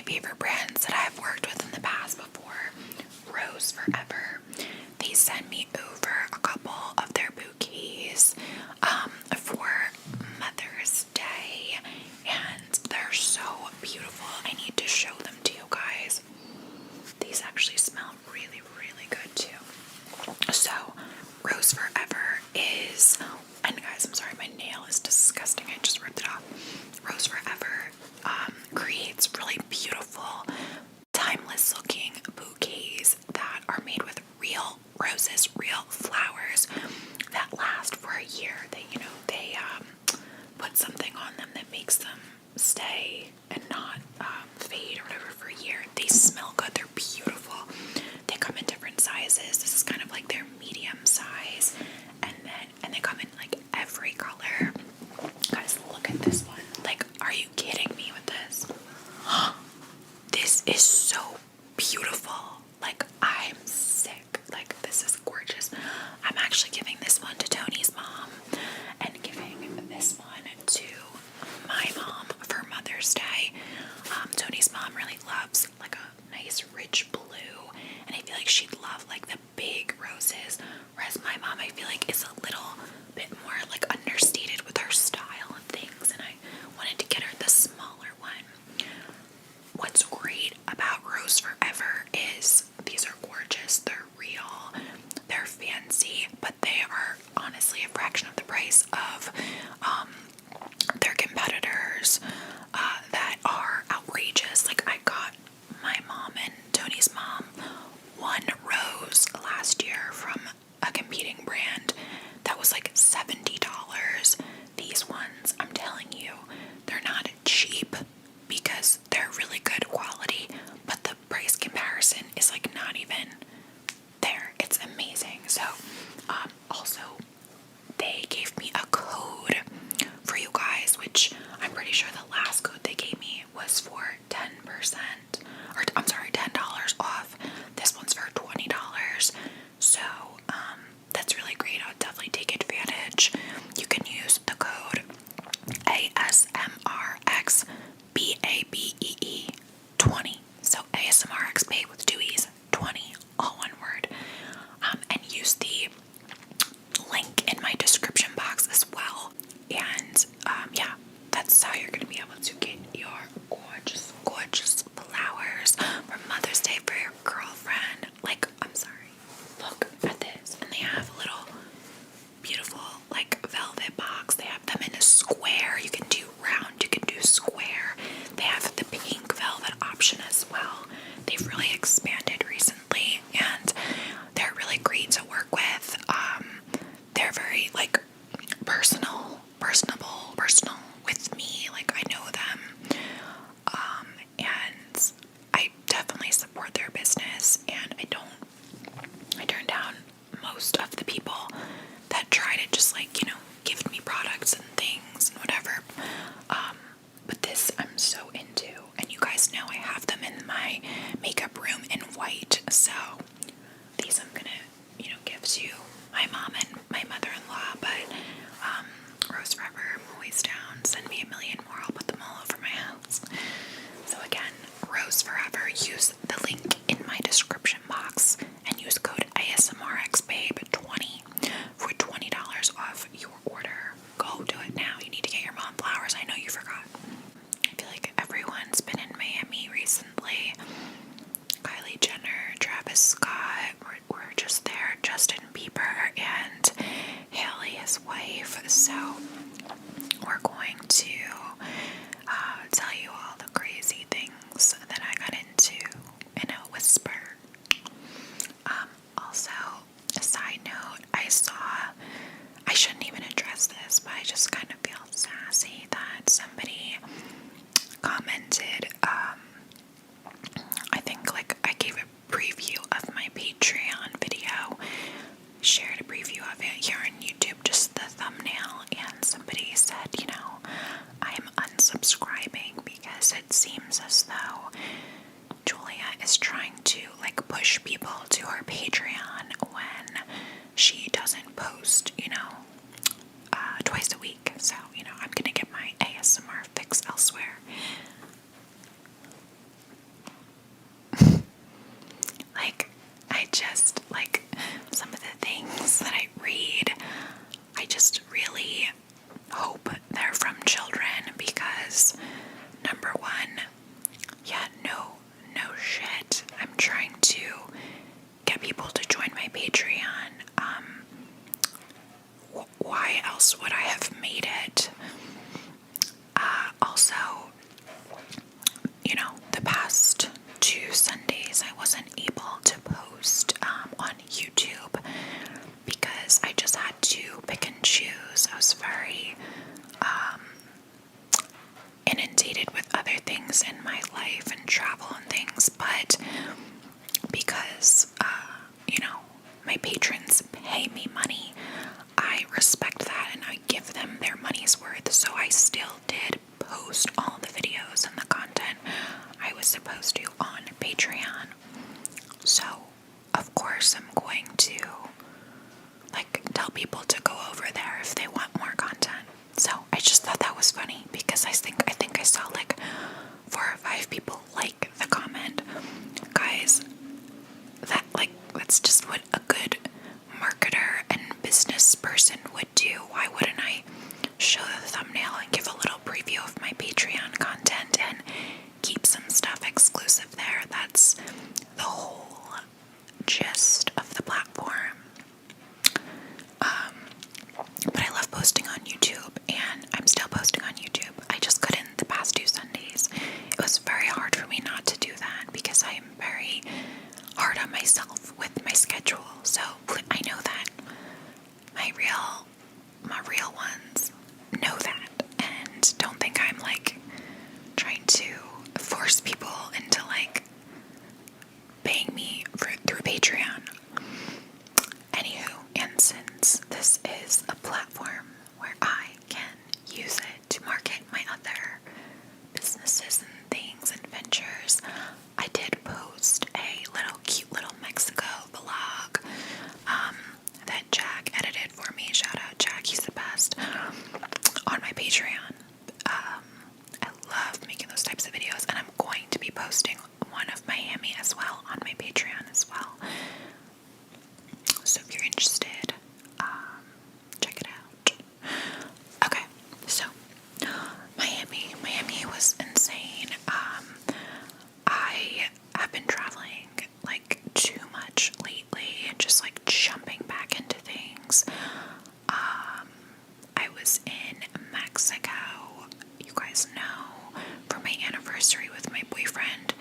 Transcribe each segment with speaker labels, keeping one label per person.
Speaker 1: my favorite brands that I've worked with in the past before, Rose Forever. They send me over a couple of their bouquets for Mother's Day, and they're so beautiful. I need to show them to you guys. These actually smell really, really good too. So, Rose Forever is, and guys, I'm sorry, my nail is disgusting. I just ripped it off. Rose Forever creates really beautiful, timeless looking bouquets that are made with real roses, real flowers that last for a year. They put something on them that makes them stay and not fade or whatever for a year. They smell good. They're beautiful. They come in different sizes. This is kind of like their medium size, and they come in like every color. Guys, look at this one. Like, are you kidding me with this? This is so beautiful. Like, I'm sick. Like, this is gorgeous. I'm actually giving this one to Tony's mom and giving this one to my mom for Mother's Day. Tony's mom really loves like a nice rich blue, and I feel like she'd love like the big roses, whereas my mom, I feel like, is a little bit more like understated with her style and things, and I wanted to get her the smaller one. What's great about Rose Forever is these are gorgeous, they're real, they're fancy, but they are honestly a fraction of the price of their competitors that are outrageous. Like, I got my mom and Tony's mom one rose last year from a competing brand that was like $70. These ones, I'm telling you, they're not cheap because they're really good quality, but the price comparison is like not even there. It's amazing. So also they gave me a code for you guys, which I'm pretty sure the last code they gave me was for 10%, or I'm sorry, $10 off. This one's for $20. So that's really great. I'll definitely take advantage. You can use the code ASMRXBABEE 20. So ASMRXBABE with 2 E's, 20, all one word. And use the link in my description box as well. And yeah, that's how you're going to be able to get your gorgeous, gorgeous flowers for Mother's Day for your girlfriend. Like, I'm sorry, look at this. And they have a little beautiful like velvet box. They have them in a square. You can do round, you can do square. They have the pink velvet option as well. They've really expanded recently, and they're really great to work with. They're very like personal with me. Like, I know them, and I definitely support their business, and I turn down most of the people that try to just like, give me products and things and whatever. But this I'm so into, and you guys know I have them in my makeup room in white. So these I'm gonna, give to my mom and my mother-in-law. But Rose Forever, I'm always down. Send me a million more. I'll put them all over my house. So again, Rose Forever. Use the link in my description box and use code ASMRXBABE20 for $20 off your order. Go do it now. You need to get your mom flowers. I know you forgot. I feel like everyone's been in Miami recently. Kylie Jenner, Travis Scott, we're just there. Justin Bieber and Haley, his wife. So we're going to tell you all the crazy things that I got into in a whisper. Also, a side note, I shouldn't even address this, but I just kind of feel sassy that somebody commented, I think like I gave a preview of my Patreon video, shared a preview of it here on YouTube, just the thumbnail, and somebody said, I am unsubscribing because it seems as though Julia is trying to like push people to her Patreon when she doesn't post, twice a week. So, I'm gonna get my ASMR fix elsewhere. trying to get people to join my Patreon. Why else would I have made it? Also, the past 2 Sundays I wasn't able to post on YouTube because I just had to pick and choose. I was very inundated with other things in my life and travel and things, but because, my patrons pay me money, I respect that and I give them their money's worth, so I still did post all the videos and the content I was supposed to on Patreon. So, of course, I'm going to, tell people to go over there if they want more content. So, I just thought that was funny because I think I saw 4 or 5 people like the comment. Guys, that's just what a good marketer and business person would do. Why wouldn't I show the thumbnail and give a little preview of my Patreon content and keep some stuff exclusive there? That's the whole gist of the platform. But I love posting on YouTube, and I'm still posting on YouTube. I just couldn't the past 2 Sundays. It was very hard for me not to do that because I am very hard on myself with my schedule. So I know that my real ones know that and don't think I'm trying to force people into paying me through Patreon. Anywho, and since this is a platform where I can use it to market my other businesses and things and ventures, I did post a cute little Mexico vlog that Jack edited for me. Shout out Jack, he's the best, on my Patreon. I love making those types of videos, and I'm going to be posting one of Miami as well on my Patreon as well. So if you're interested, check it out. Okay, so Miami was insane. I have been traveling too much lately and just jumping back into things. I was in Mexico, you guys know, for my anniversary with my boyfriend,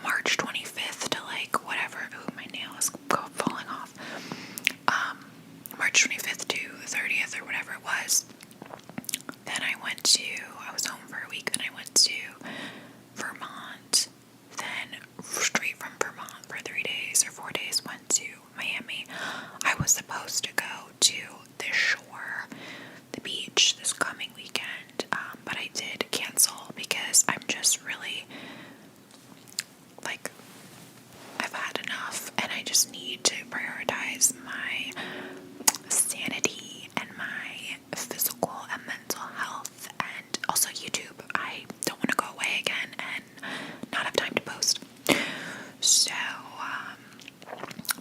Speaker 1: March 25th to whatever. Ooh, my nail is falling off. March 25th to 30th or whatever it was. Then I was home for a week, then I went to Vermont, then straight from Vermont for 3 days or 4 days went to Miami. I was supposed to go to the shore, the beach, this coming weekend, but I did cancel because I'm just really, I've had enough, and I just need to prioritize my sanity and my physical and mental health, and also YouTube. I don't want to go away again and not have time to post. So,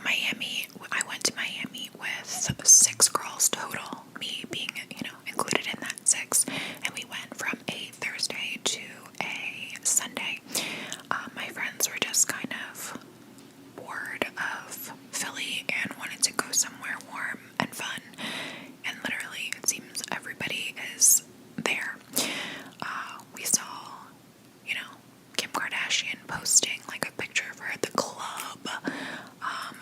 Speaker 1: Miami, I went to Miami with 6 girls total, me being, included in that 6, and we went from a Thursday to a Sunday. My friends were just kind of bored of Philly and wanted to go somewhere warm and fun, and literally it seems everybody is there. We saw, Kim Kardashian posting a picture of her at the club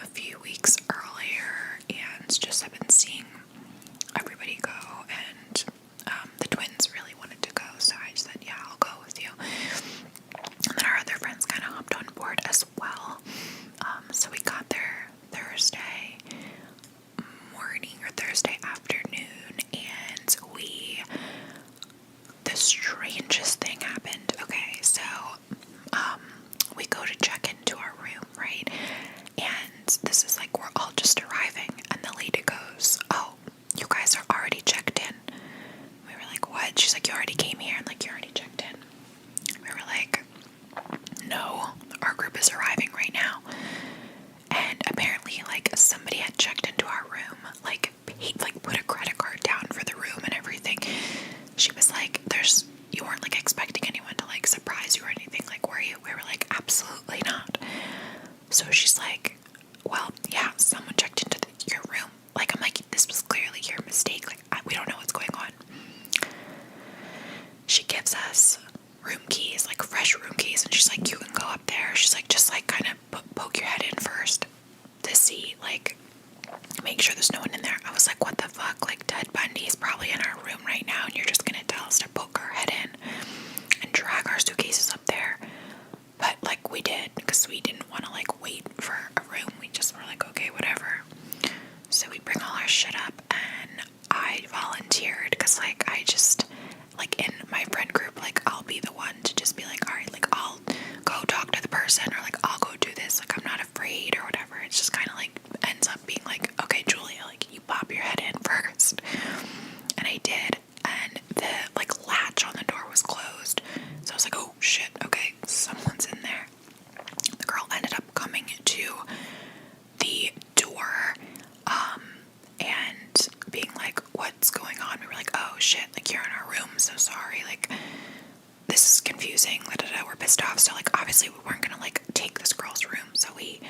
Speaker 1: a few weeks earlier, and just have been seeing everybody go, and the twins really wanted to go, so I just said, yeah, I'll go with you. And then our other friends kind of hopped on board as well. So we got there Thursday morning or Thursday afternoon, and the strangest thing happened. Okay, so we go to check into our room, right? And this is we're all just arriving, and the lady goes, "Oh, you guys are already checked in." We were like, "What?" She's like, "You already came here," and you already checked in. We were like, "No, our group is arriving right now." And apparently, somebody had checked into our room, paid, put a credit card down for the room and everything. She was like, you weren't expecting anyone to surprise you or anything, were you? We were like, absolutely not. So she's like, well, yeah, someone checked into your room. Like, I'm like, this was clearly your mistake. Like, we don't know what's going on. She gives us room keys, like fresh room keys, and she's like, you can go up there. She's like, just like kind of poke your head in first to see, like, make sure there's no one in there. I was like, what the fuck? Like, Ted Bundy's probably in our room right now, and you're just gonna tell us to poke our head in and drag our suitcases up there. But, like, we did, because we didn't want to, like, wait for a room. We just were like, okay, whatever. So we bring all our shit up, and I volunteered, because, like, I just, like, in my friend group, like, I'll be the one to just be like, alright, like, I'll go talk to the person, or, like, I'll go do this, like, I'm not afraid, or whatever. It's just kind of, like, ends up being like, okay, Julia, like, you pop your head in first. And I did, and the, like, latch on the door was closed. So I was like, oh, shit, okay, someone's in there. The girl ended up coming to the door, and being like, what's going on? We were like, oh, shit, like, you're in our room, so sorry, like, this is confusing, we're pissed off. So, like, obviously we weren't gonna, like, take this girl's room, so we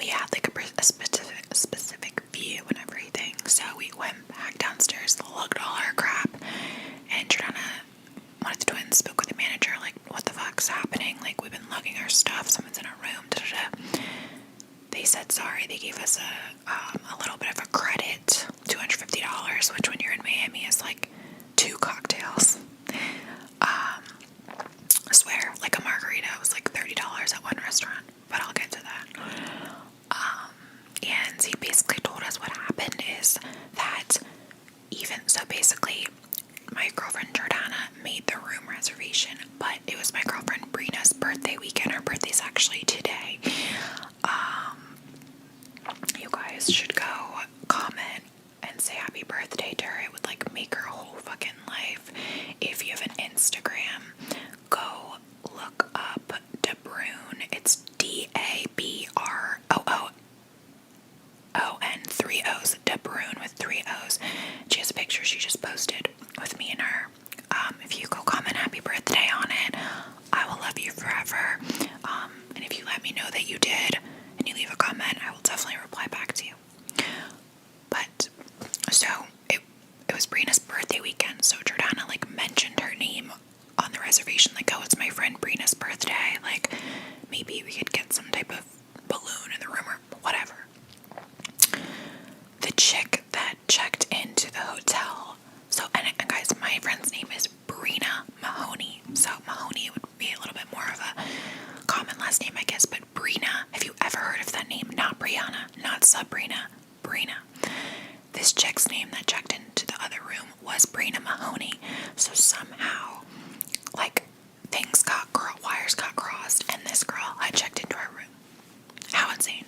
Speaker 1: had, like, a specific view and everything. So we went back downstairs, looked all our crap, and Jordana, one of the twins, spoke with the manager, like, what the fuck's happening? Like, we've been lugging our stuff, someone's in our room, da-da-da. They said sorry. They gave us a little bit of a credit, $250, which when you're in Miami is like 2 cocktails. I swear, like a margarita was like $30 at one restaurant, but I'll get to that. And he basically told us what happened is that basically my girlfriend Jordana made the room reservation, but it was my girlfriend Brina's birthday weekend. Her birthday's actually today. You guys should go comment and say happy birthday to her. It would like make her whole fucking life. If you have an Instagram, go look up DeBrune. It's DABROON, 3 O's, DeBrune with 3 O's. She has a picture she just posted with me and her. If you go comment happy birthday on it, I will love you forever. And if you let me know that you did and you leave a comment, I will definitely reply back to you. But so it was Brina's birthday weekend, so Jordana like mentioned her name on the reservation, like, oh, it's my friend Brina's birthday, like maybe we could get some type of balloon in the room or whatever. The chick that checked into the hotel, so and guys, my friend's name is Brina Mahoney, so Mahoney would be a little bit more of a common last name, I guess, but Brina, have you ever heard of that name? Not Brianna, not Sabrina, Brina. This chick's name that checked into the other room was Brina Mahoney, so somehow, like, wires got crossed, and this girl had checked into our room. How insane.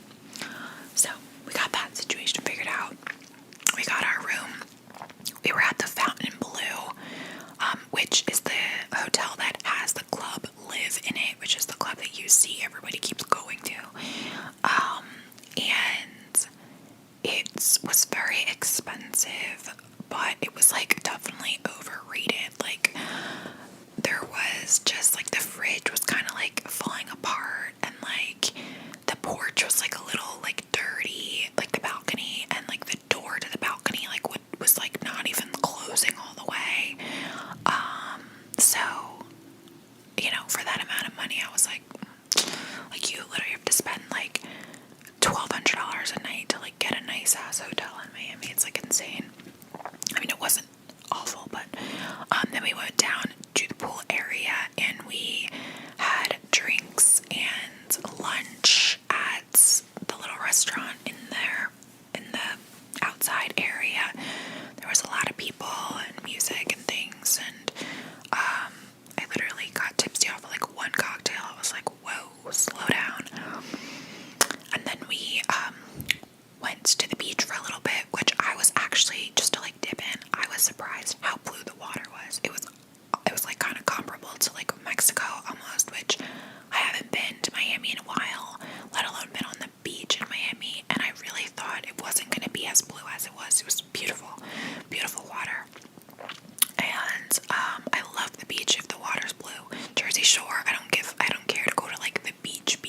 Speaker 1: So, we got that situation figured out. We got our room. We were at the Fontainebleau, which is the hotel that has the club Live in it, which is the club that you see everybody keeps going to. And it was very expensive, but it was like definitely overrated. Like, there was just like the fridge was kind of like falling apart, and like the porch was like a little like dirty, like the balcony, and like the door to the balcony like was like not even closing all the way. So, you know, for that amount of money, I was like you literally have to spend like $1,200 a night to like get a nice ass hotel in Miami. It's like insane. I mean, it wasn't awful, but then we went down to the pool area and we had drinks and lunch at the little restaurant in there in the outside area. There was a lot of people and music and things, and I literally got tipsy off of like one cocktail. I was like, whoa, slow down. And then we went to the beach for a little bit, which I was actually, just to like dip in, I was surprised how blue the water was. It was like kind of comparable to like Mexico almost, which I haven't been to Miami in a while, let alone been on the beach in Miami, and I really thought it wasn't going to be as blue as it was. It was beautiful, beautiful water. And I love the beach if the water's blue. Jersey Shore, I don't care to go to like the beach,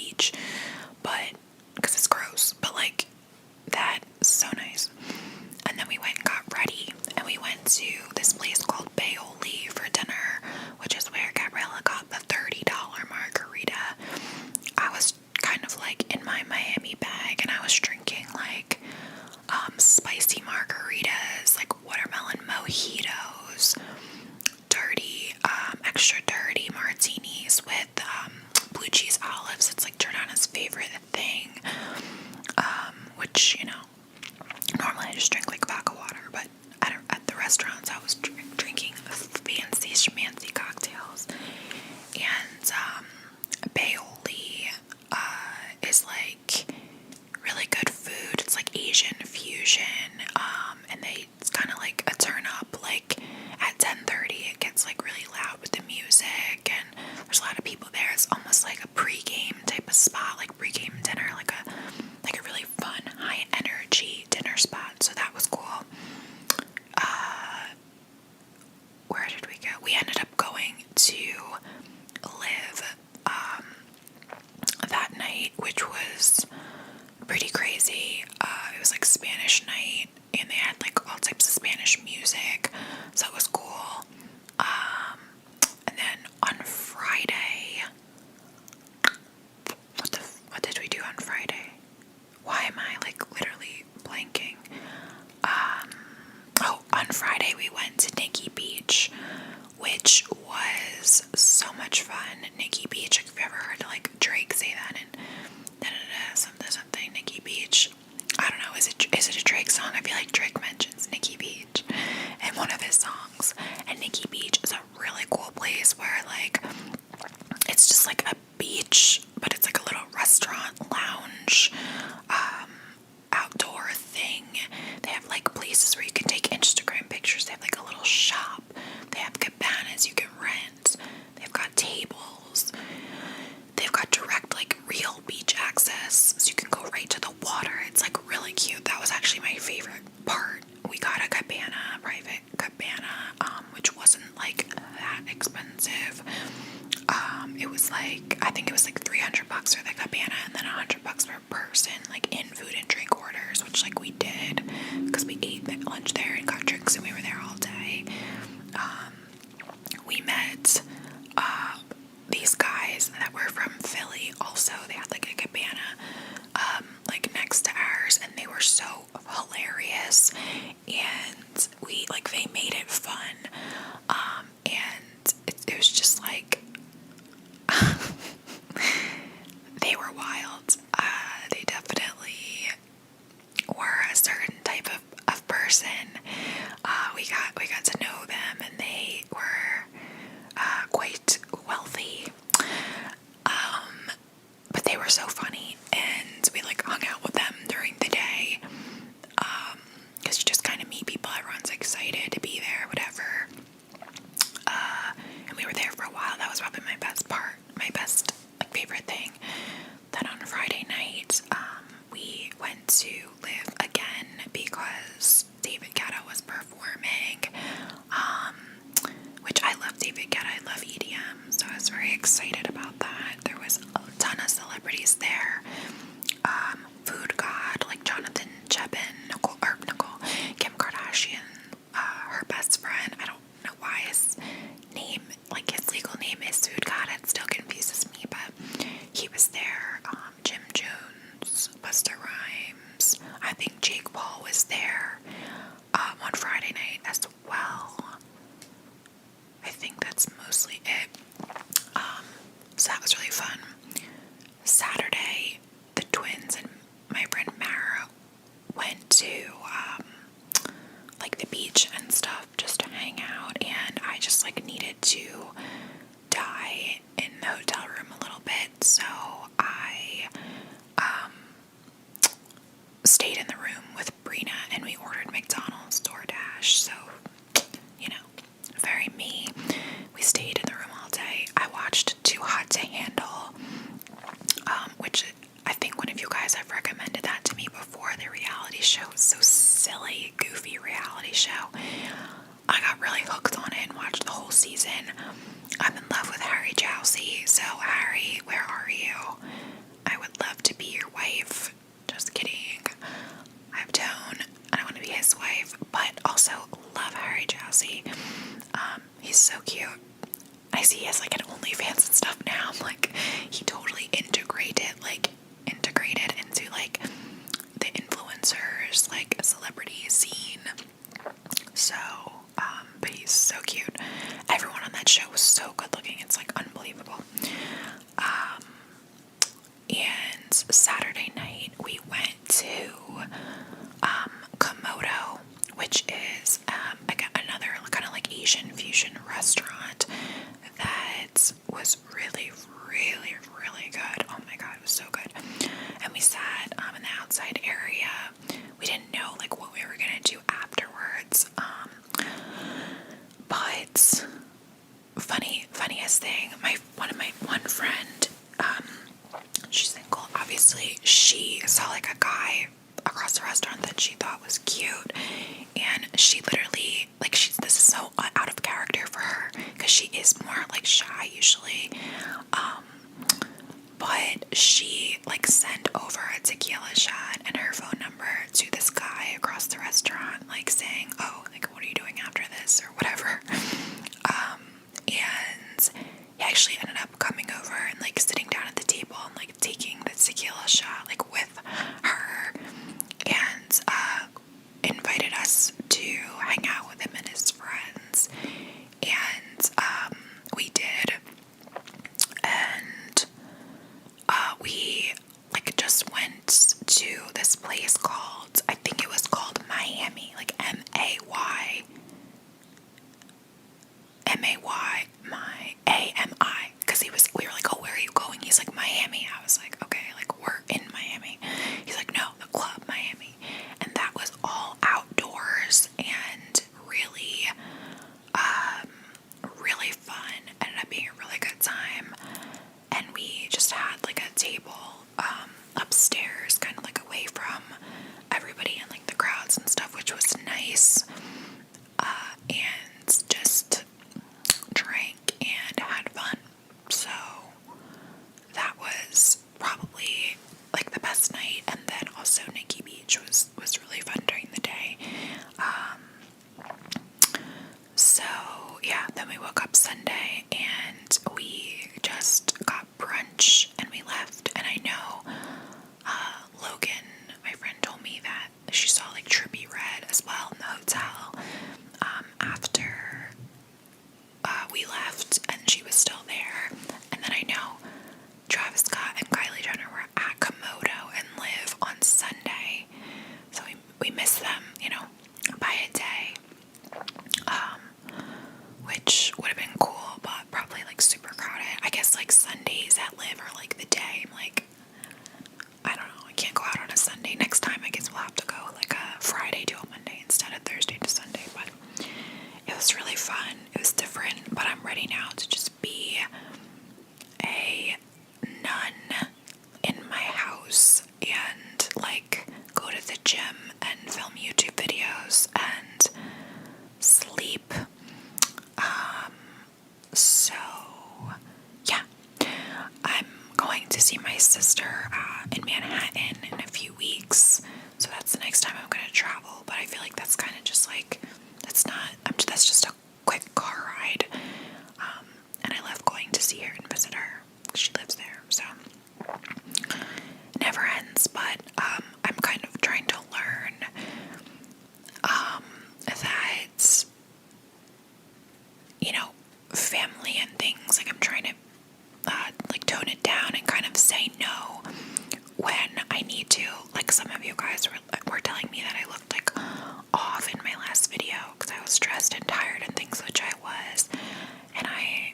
Speaker 1: cheese olives. It's like Jordana's favorite thing. Which, normally I just drink like vodka water, but at the restaurants I was drinking fancy schmancy cocktails. And Paoli is like really good food. It's like Asian fusion, and it's kind of like a turn up. Like at 10:30, it gets like really loud with the music, and there's a lot of people there. It's almost like a pre-game type of spot, like pre-game dinner, like a really fun, high energy dinner spot. So that was cool. Where did we go? We ended up going to Live that night, which was pretty crazy. It was like Spanish night, and they had like all types of Spanish music, so it was cool. And then on Friday, what did we do on Friday? Why am I like literally blanking? On Friday we went to Nikki Beach, which was so much fun. Nikki Beach, if you've ever heard like Drake say that and something, Nikki Beach. I don't know, is it a Drake song? I feel like Drake mentions Nikki Beach in one of his songs. And Nikki Beach is a really cool place where like it's just like a beach, but it's like a little restaurant lounge, outdoor thing. They have like places where you can take Instagram pictures. They have like a little shop. They have cabanas you can rent. They've got tables. They've got direct like real beach access, so you can go right to the water. It's like really cute. That was actually my favorite part. We got a cabana, private cabana, which wasn't like that expensive. It was like, I think it was like $300 for the cabana, and then $100 per person, like in food and drink orders, which like we did because we ate lunch there and got drinks, and we were there all day. We met these guys that were from Philly. Also, they had like a cabana like next to ours, and they were so hilarious, and they made it fun, and it was just like they were wild. They definitely were a certain type of person. We got to know them, and they were quite wealthy. But they were so funny, and we like hung out with them during the day. Because you just kind of meet people, everyone's excited to be there, whatever. And we were there for a while. That was probably my best part, my best favorite thing. Then on Friday night, we went to Live again because David Guetta was performing. Which I love David Guetta, I love EDM, so I was very excited about that. There was a ton of celebrities there. Food God, like Jonathan Chebin, Kim Kardashian, her best friend. I don't know why his name, like his legal name is Food God. It still confuses me, but he was there. Jim Jones, Busta Rhymes. I think Jake Paul was there on Friday night as well. I think that's mostly it. So that was really fun. Saturday, the twins and my friend Mara went to like the beach and stuff just to hang out, and I just like needed to die in the hotel room a little bit, so I stayed in the room with Brina, and we ordered McDonald's DoorDash. So very me. We stayed in the room all day. I watched Too Hot to Handle, which I think one of you guys have recommended that to me before. The reality show is so silly, goofy reality show. I got really hooked on it and watched the whole season. I'm in love with Harry Jowsey, so Harry, where are you? I would love to be your wife. Just kidding. I have Tone, and I want to be his wife, but also Saturday night, we went to Komodo, which is another kind of like Asian fusion restaurant that was really, really, really good. Oh my god, it was so good. And we sat in the outside area. We didn't know like what we were gonna do afterwards. But funniest thing, one friend, she's single, obviously. She saw like a guy across the restaurant that she thought was cute, and she literally, like, this is so out of character for her because she is more like shy usually, but she like sent over a tequila shot and her phone number to this guy across the restaurant, like saying, oh, like, what are you doing after this or whatever. And he actually ended up coming over and like sitting down at the table and like taking the tequila shot like with her, and invited us to hang out with him and his friends. And we did, and we like just went to this place called, I think it was called Miami, like May, because we were like, oh, where are you going? He's like, Miami. I was like, okay, like, we're in Miami. He's like, no, the club Miami. And that was all outdoors and really, really fun. Ended up being a really good time. And we just had like a table upstairs, kind of like away from everybody and like the crowds and stuff, which was nice. And just drank and had fun. So that was probably like the best night. And then also Nikki Beach was really fun during the day. So yeah, then we woke up Sunday and we just got brunch and we left. And I know Logan, my friend, told me that she saw like Trippie Redd as well in the hotel after we left, and she was still there. And then I know Travis Scott and Kylie Jenner were at Komodo and Live on Sunday, so we missed them, you know, by a day, which would have been cool, but probably like super crowded. I guess like Sundays at Live are like the day. I'm like, I don't know, I can't go out on a Sunday. Next time I guess we'll have to go like a Friday to a Monday instead of Thursday to Sunday. But it was really fun. It was different, but I'm ready now to just be a nun in my house and like go to the gym and film YouTube videos and sleep. So yeah, I'm going to see my sister in Manhattan in a few weeks, so that's the next time I'm going to travel. But I feel like that's kind of just like, that's just a quick car ride, and I love going to see her and visit her because she lives there, so it never ends. But I'm kind of trying to learn that, you know, family and things, like I'm trying to like tone it down and kind of say no when I need to. Like some of you guys were telling me that I looked like off in my last video because I was stressed and tired and things, which I was. And I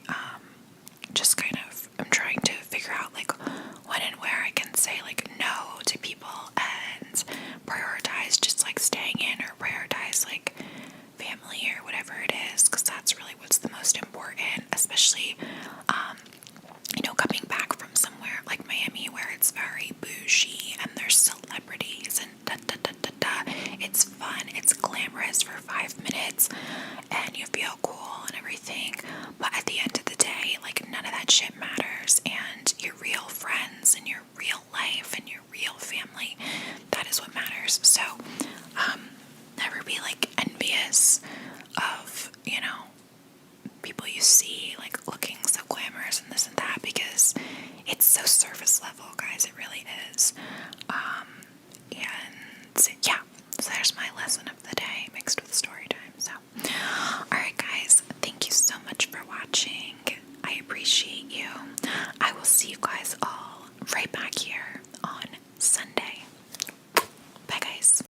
Speaker 1: just kind of am trying to figure out like when and where I can say like no to people and prioritize just like staying in, or prioritize like family or whatever it is, because that's really what's the most important, especially you know, coming back from somewhere like Miami where it's very bougie and there's celebrities and it's fun, it's glamorous for 5 minutes and you feel cool and everything, but at the end of the day, like, none of that shit matters, and your real friends and your real life and your real family, that is what matters. So